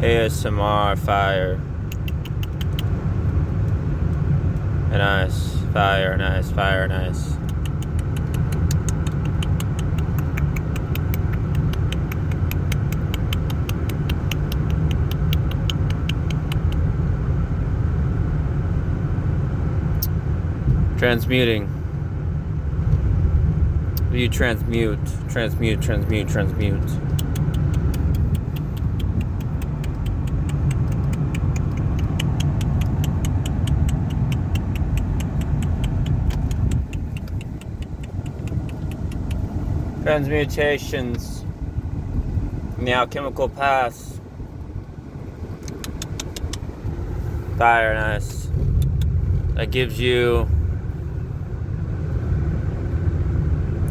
ASMR fire. Nice. Fire, nice, fire, nice. Transmuting. You transmute. Transmute. Transmutations in the alchemical path. Fire, nice. That gives you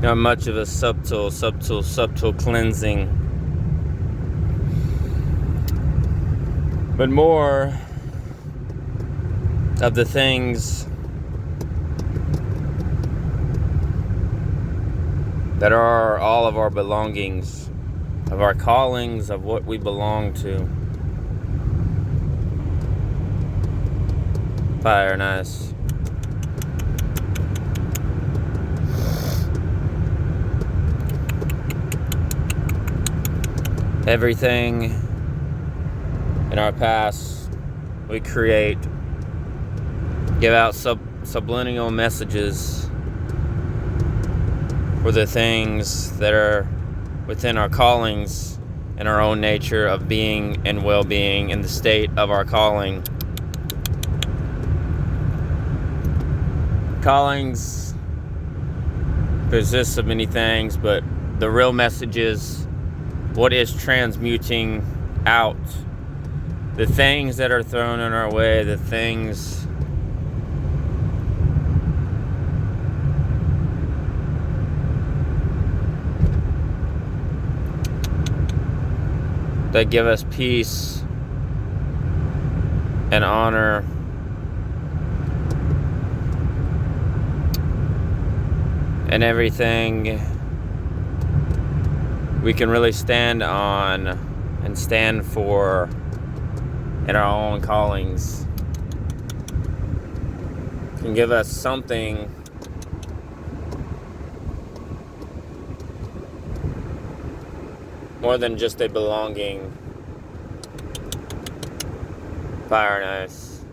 not much of a subtle cleansing, but more of the things that are all of our belongings, of our callings, of what we belong to. Fire, nice. Everything in our past we create, give out subliminal messages for the things that are within our callings and our own nature of being and well-being in the state of our calling. Callings consist of many things, but the real message is what is transmuting out the things that are thrown in our way, the things that give us peace and honor, and everything we can really stand on and stand for in our own callings. Can give us something more than just a belonging. Fire, nice.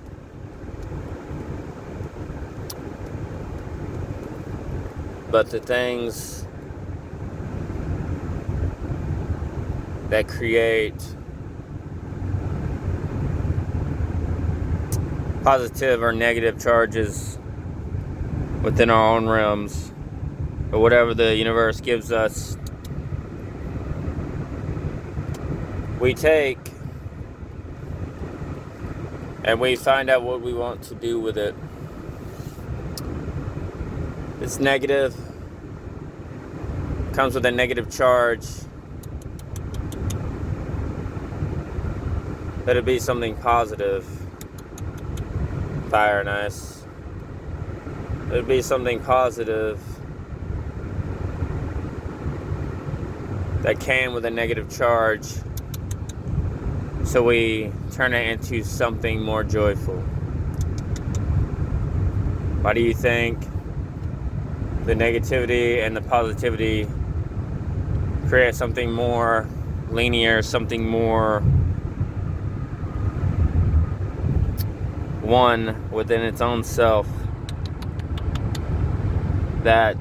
But the things that create positive or negative charges within our own realms, or whatever the universe gives us, we take and we find out what we want to do with it. It's negative, comes with a negative charge. Let it be something positive. Fire, nice. Let it be something positive that came with a negative charge, so we turn it into something more joyful. Why do you think the negativity and the positivity create something more linear, something more one within its own self, that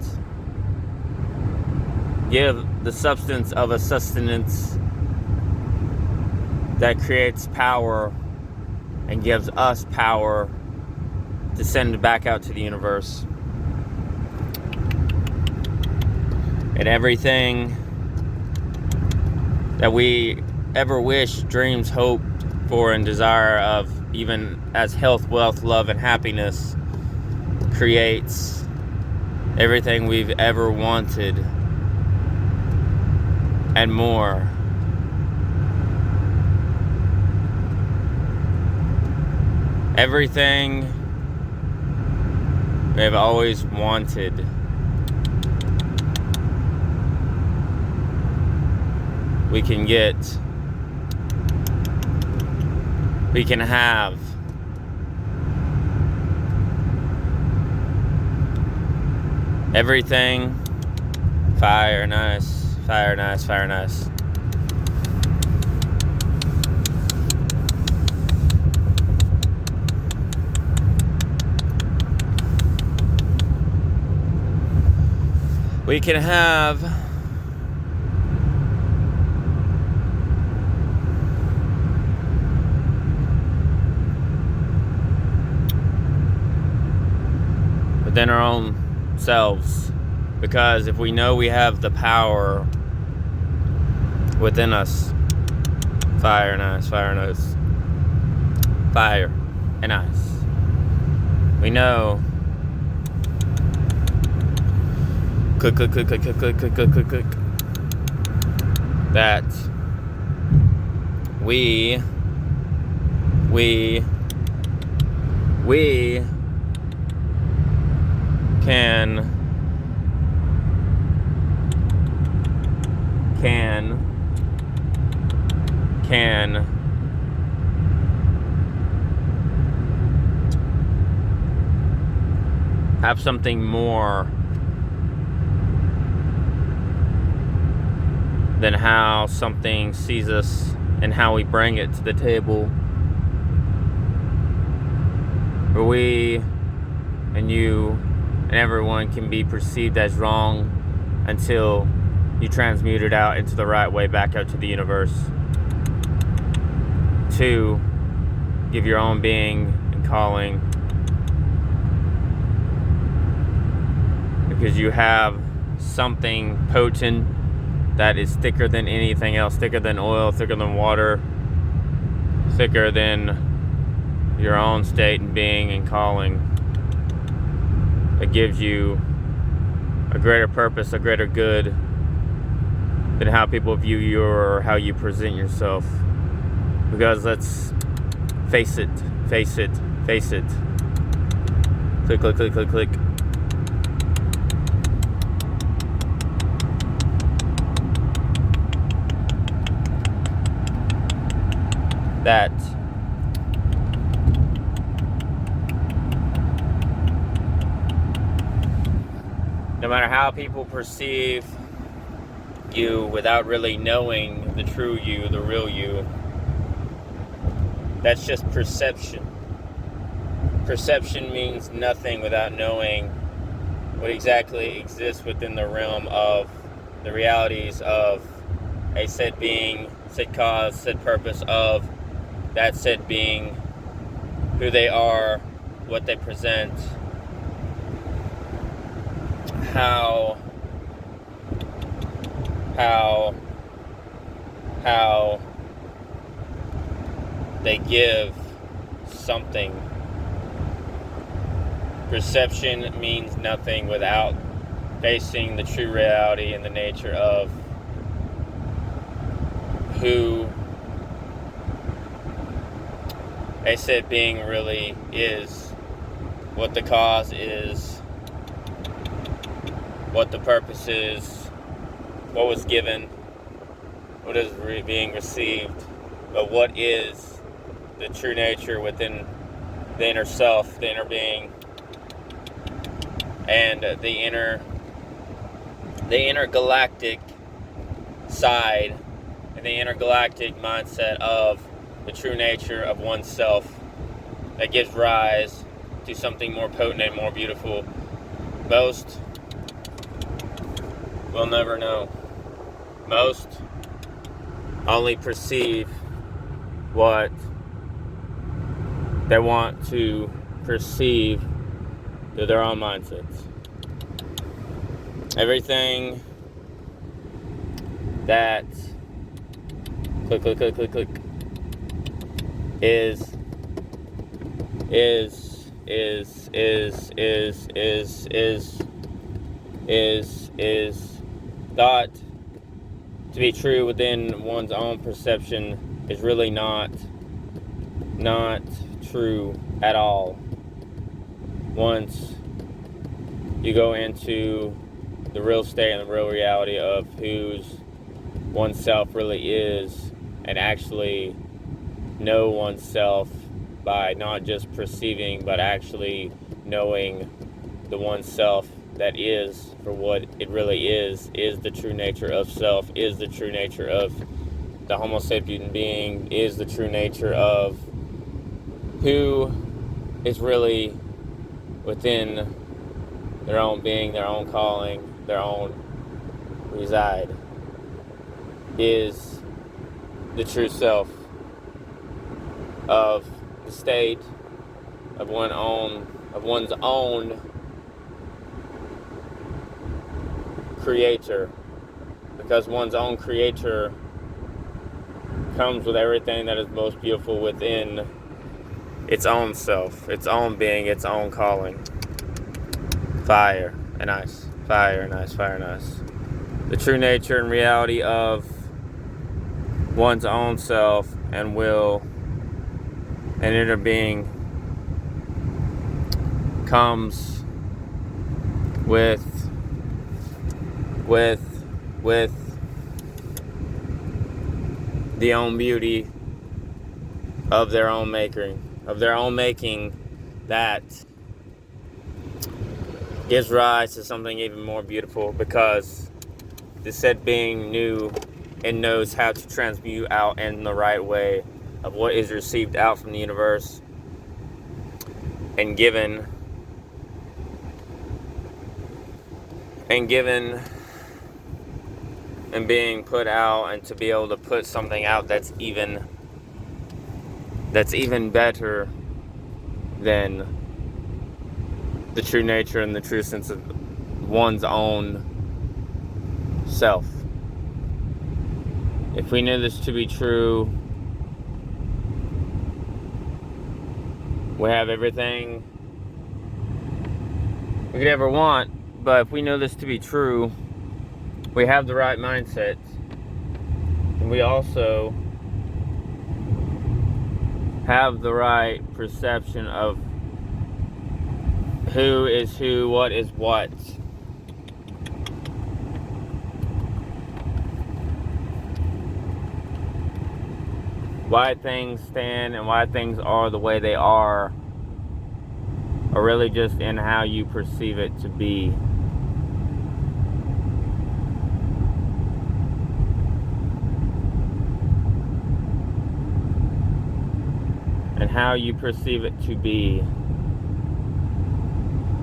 give the substance of a sustenance that creates power and gives us power to send back out to the universe? And everything that we ever wish, dreams, hope for, and desire of, even as health, wealth, love, and happiness, creates everything we've ever wanted and more. Everything we've always wanted. We can get We can have everything. Fire, nice. Fire, nice. Fire, nice. We can have within our own selves, because if we know we have the power within us, fire, nice, fire, nice, fire, and nice. We know. Click, click, click, click, click, click, click, click, click, click. That we can have something more than how something sees us and how we bring it to the table. Where we and you and everyone can be perceived as wrong until you transmute it out into the right way back out to the universe. To give your own being and calling, because you have something potent that is thicker than anything else, thicker than oil, thicker than water, thicker than your own state and being and calling. It gives you a greater purpose, a greater good than how people view you or how you present yourself. Because let's face it. Click, click, click, click, click. That no matter how people perceive you without really knowing the true you, the real you, that's just perception. Perception means nothing without knowing what exactly exists within the realm of the realities of a said being, said cause, said purpose of that said being, who they are, what they present, how they give something. Perception means nothing without facing the true reality and the nature of who a said being really is, what the cause is, what the purpose is, what was given, what is being received, but what is the true nature within the inner self, the inner being, and the inner galactic side, and the intergalactic mindset of the true nature of oneself that gives rise to something more potent and more beautiful. Most will never know. Most only perceive what they want to perceive through their own mindsets. Everything that click is thought to be true within one's own perception is really not true at all. Once you go into the real state and the real reality of whose oneself really is, and actually know oneself by not just perceiving, but actually knowing the oneself that is for what it really is the true nature of self, is the true nature of the Homo sapien being, is the true nature of who is really within their own being, their own calling, their own reside, is the true self of the state of one's own creator, because one's own creator comes with everything that is most beautiful within its own self, its own being, its own calling. Fire and ice, fire and ice, fire and ice. The true nature and reality of one's own self and will and inner being comes with the own beauty of their own making, that gives rise to something even more beautiful, because the said being knew and knows how to transmute out in the right way of what is received out from the universe and given and being put out, and to be able to put something out that's even better than the true nature and the true sense of one's own self. If we knew this to be true, we have everything we could ever want. But if we know this to be true, we have the right mindset, and we also have the right perception of who is who, what is what. Why things stand and why things are the way they are really just in how you perceive it to be. And how you perceive it to be.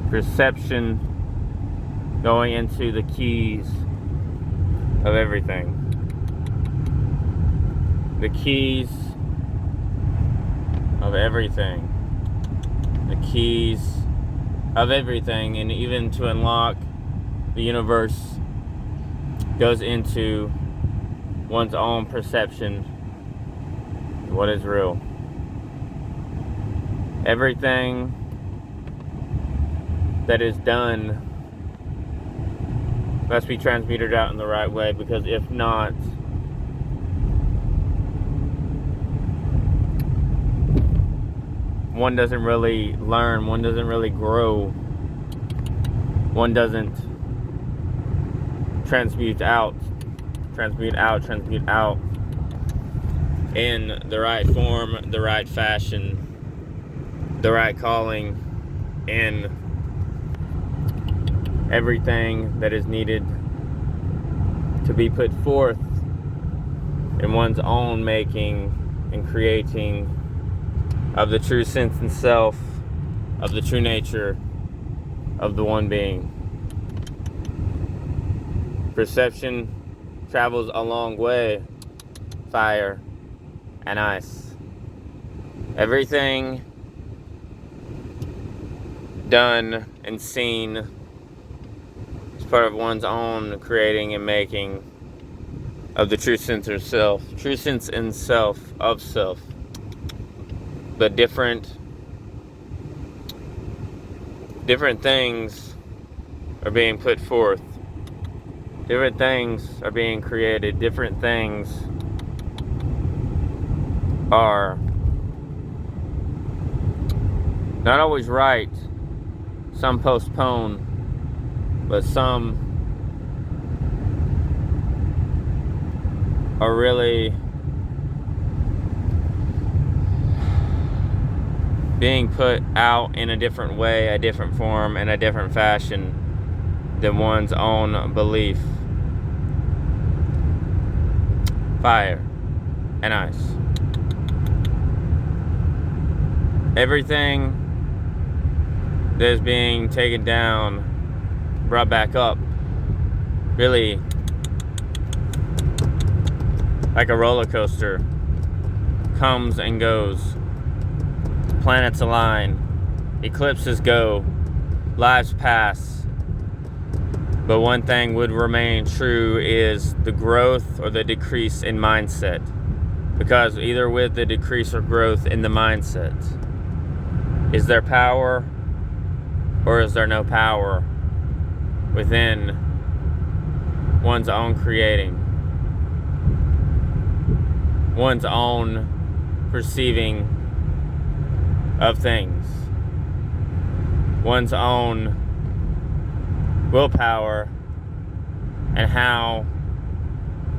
Perception going into the keys of everything. The keys of everything. The keys of everything. And even to unlock the universe goes into one's own perception of what is real. Everything that is done must be transmuted out in the right way, because if not, one doesn't really learn, one doesn't really grow, one doesn't transmute out in the right form, the right fashion, the right calling, in everything that is needed to be put forth in one's own making and creating of the true sense and self of the true nature of the one being. Perception travels a long way, fire and ice. Everything done and seen is part of one's own creating and making of the true sense of self, true sense in self, of self. But different things are being put forth. Different things are being created. Different things are not always right. Some postpone, but some are really being put out in a different way, a different form, and a different fashion than one's own belief. Fire and ice. Everything that is being taken down, brought back up, really like a roller coaster, comes and goes. Planets align, eclipses go, lives pass. But one thing would remain true is the growth or the decrease in mindset. Because either with the decrease or growth in the mindset, is there power or is there no power within one's own creating, one's own perceiving of things, one's own willpower, and how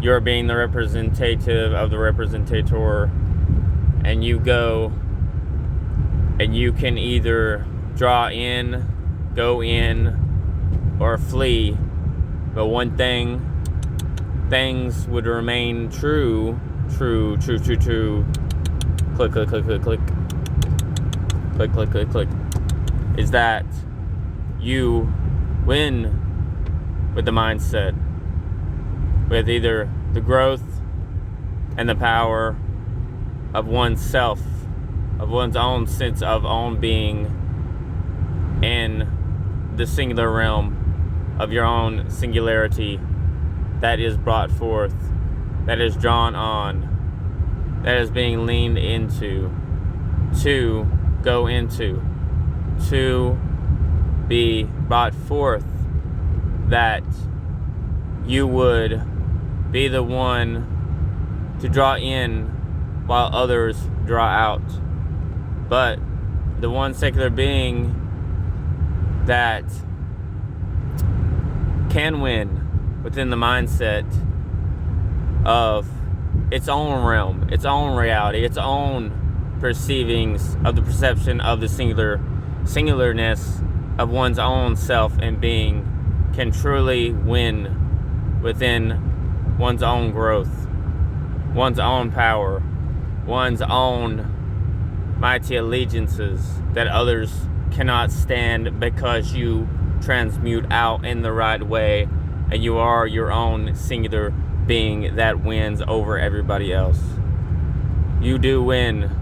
you're being the representative of the representator, and you go and you can either draw in, go in, or flee. But one thing, things would remain true, click, click, click, click, click, click, click, click, click, is that you win with the mindset, with either the growth and the power of oneself, of one's own sense of own being in the singular realm of your own singularity that is brought forth, that is drawn on, that is being leaned into, to go into, to be brought forth, that you would be the one to draw in while others draw out. But the one secular being that can win within the mindset of its own realm, its own reality, its own perceivings of the perception of the singularness of one's own self and being, can truly win within one's own growth, one's own power, one's own mighty allegiances that others cannot stand, because you transmute out in the right way and you are your own singular being that wins over everybody else. You do win.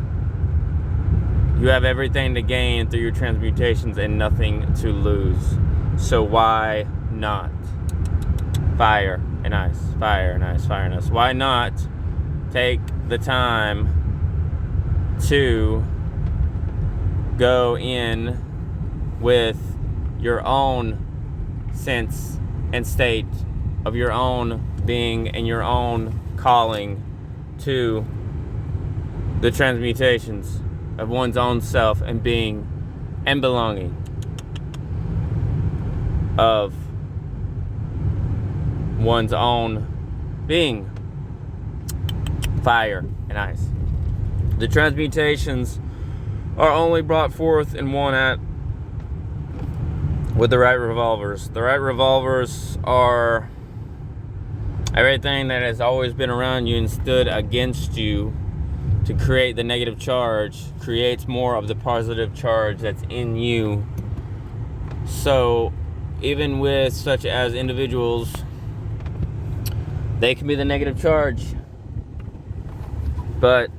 You have everything to gain through your transmutations and nothing to lose. So why not? Fire and ice, fire and ice, fire and ice. Why not take the time to go in with your own sense and state of your own being and your own calling to the transmutations of one's own self and being and belonging of one's own being. Fire and ice. The transmutations are only brought forth and won at with the right revolvers. The right revolvers are everything that has always been around you and stood against you to create the negative charge, creates more of the positive charge that's in you. So even with such as individuals, they can be the negative charge, but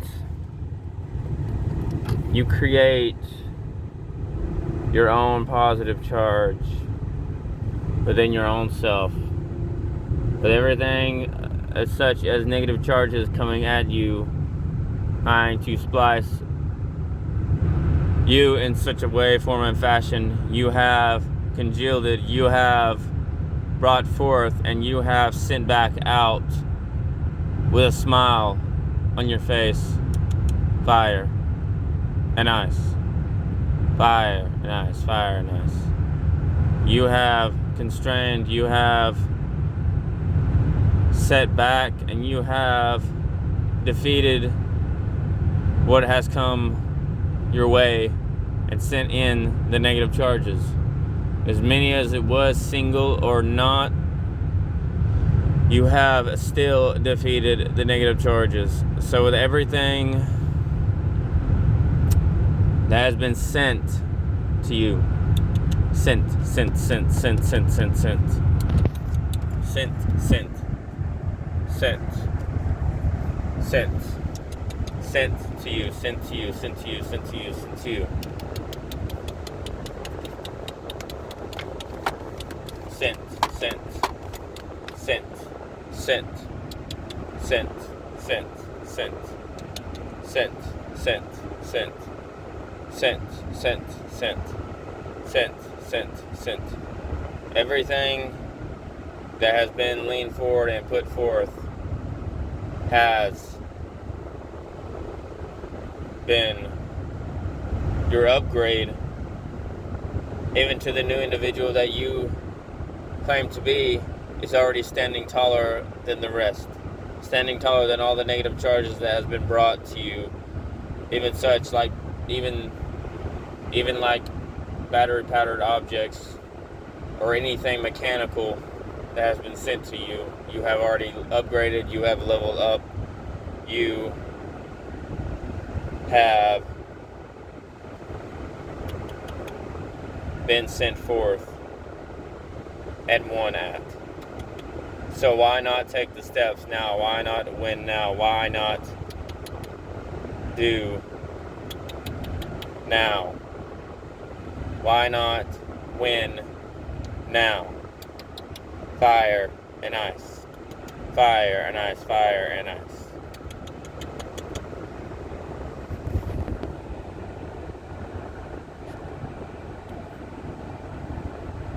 you create your own positive charge within your own self. With everything as such as negative charges coming at you, trying to splice you in such a way, form, and fashion, you have congealed it, you have brought forth, and you have sent back out with a smile on your face. Fire and ice. Fire and ice. Fire and ice. You have constrained, you have set back, and you have defeated what has come your way and sent in the negative charges. As many as it was, single or not, you have still defeated the negative charges. So with everything that has been sent to you, sent to you. Sent. Everything that has been leaned forward and put forth has been your upgrade, even to the new individual that you claim to be, is already standing taller than the rest, standing taller than all the negative charges that has been brought to you, even such like even like battery powered objects or anything mechanical that has been sent to you. You have already upgraded, you have leveled up, you have been sent forth and won at. So why not take the steps now? Why not win now? Why not do now? Why not win now? Fire and ice. Fire and ice. Fire and ice.